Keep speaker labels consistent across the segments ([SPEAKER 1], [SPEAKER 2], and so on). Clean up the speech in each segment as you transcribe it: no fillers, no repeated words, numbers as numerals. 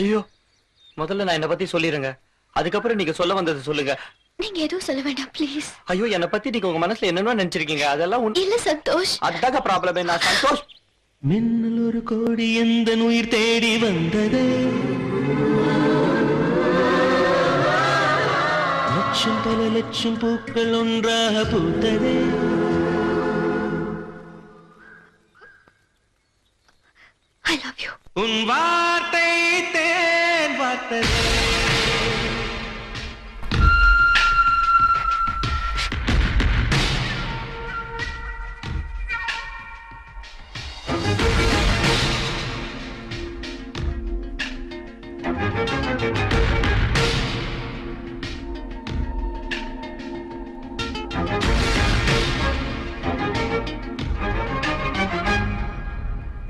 [SPEAKER 1] ஐயோ, முதல்ல நான் என்ன பத்தி சொல்லிருங்க, அதுக்கப்புறம் நீங்க சொல்ல வந்தது சொல்லுங்க.
[SPEAKER 2] நீங்க எதுவும் சொல்ல வேண்டாம் ப்ளீஸ்.
[SPEAKER 1] ஐயோ, என்ன பத்தி நீங்க உங்க மனசுல என்னென்ன நினைச்சிருக்கீங்க, அதெல்லாம்
[SPEAKER 2] இல்ல சந்தோஷ்.
[SPEAKER 1] அதுதாங்க ப்ராப்ளமே. நான் சந்தோஷ்.
[SPEAKER 3] மின்னல் ஒரு கோடி எந்த உயிர் தேடி வந்தது, லட்சம் பல லட்சம் பூக்கள் ஒன்றாக பூத்தது.
[SPEAKER 2] I love you.
[SPEAKER 3] உன் வார்த்தை தேன் வார்த்தது.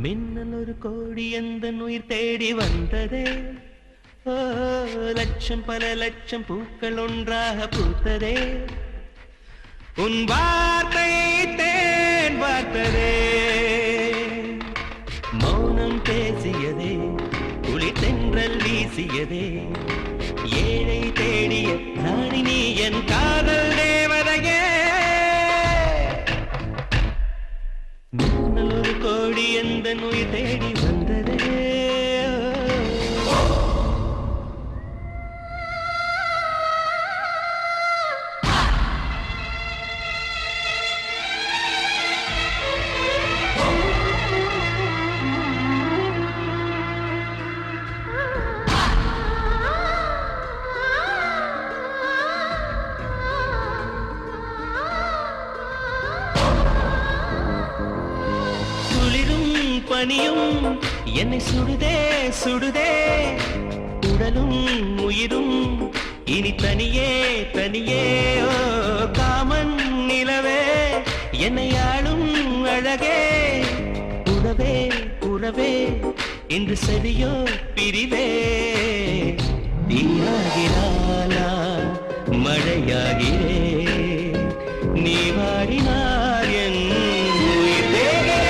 [SPEAKER 3] மின்னல் ஒரு கோடி எந்த உயிர் தேடி வந்ததே, ஓ லட்சம் பல லட்சம் பூக்கள் ஒன்றாக பூத்ததே. உன் வார்த்தை தேன் வார்த்ததே, மௌனம் பேசியதே, குளிர் தென்றல் வீசியதே. ஏழை தேடிய ராணி நீ என் காதல் தேவதையே. மின்னல் ஒரு கோடி எந்த உயிர் தேடி வந்ததே. பனியும் என்னை சுடுதே சுடுதே, உடலும் உயிரும் இனி தனியே தனியே. ஓ காமன் நிலவே என்னை ஆளும் அழகே, உறவே உறவே இன்று சரியோ பிரிவே. தீயாகிறாளா மழையாகிறே, நீ வாடினார் என் உயிர் தேகே.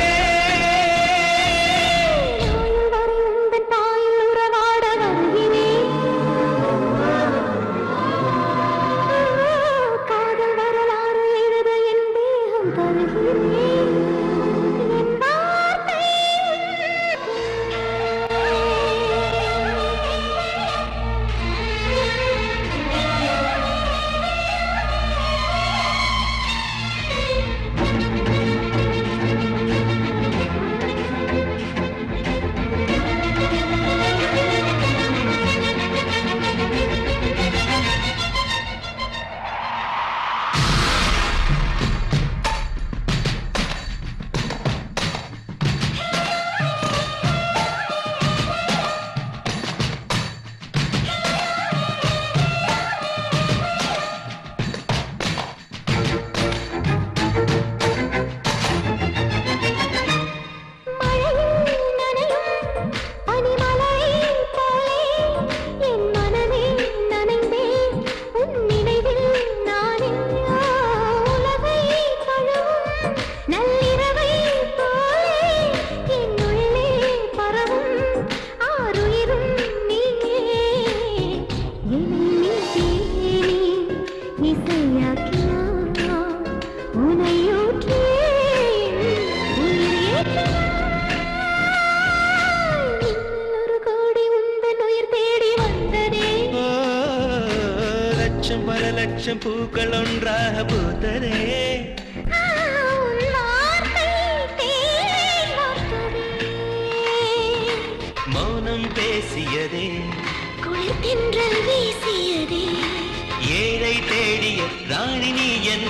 [SPEAKER 3] லட்சம் பல லட்சம் பூக்கள் ஒன்றாக பூத்ததே. மௌனம் பேசியதே,
[SPEAKER 2] குளிர் தென்றல் வீசியதே.
[SPEAKER 3] ஏழை தேடிய ராணி நீ என்